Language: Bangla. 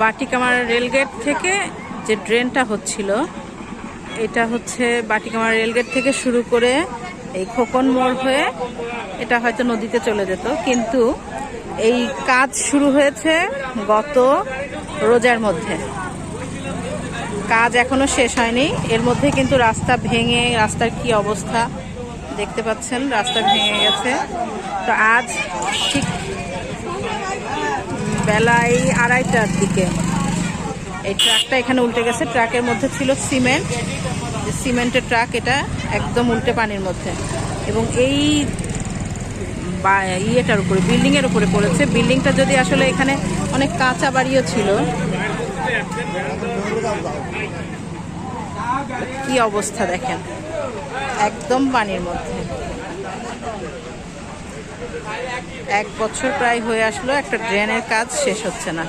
বাটিকামার রেলগেট থেকে যে ড্রেনটা হচ্ছিল, এটা হচ্ছে বাটিকামার রেলগেট থেকে শুরু করে এই খোকন মোড় হয়ে এটা হয়তো নদীতে চলে যেত, কিন্তু এই কাজ শুরু হয়েছে গত রোজার মধ্যে। কাজ এখনো শেষ হয়নি, এর মধ্যে কিন্তু রাস্তা ভেঙে, রাস্তার কি অবস্থা দেখতে পাচ্ছেন, রাস্তা ভেঙে গেছে। তো আজ ঠিক বেলায় 2:30টার দিকে এই ট্রাকটা এখানে উল্টে গেছে। ট্রাকের মধ্যে ছিল সিমেন্ট, সিমেন্টের ট্রাক, এটা একদম উল্টে পানির মধ্যে, এবং এই ইয়েটার উপরে, বিল্ডিং এর উপরে পড়েছে। বিল্ডিংটা যদি আসলে এখানে অনেক কাঁচা বাড়িও ছিল, কি অবস্থা দেখেন, একদম পানির মধ্যে। 1 বছর প্রায় হয়ে আসলো, একটা ড্রেনের কাজ শেষ হচ্ছে না।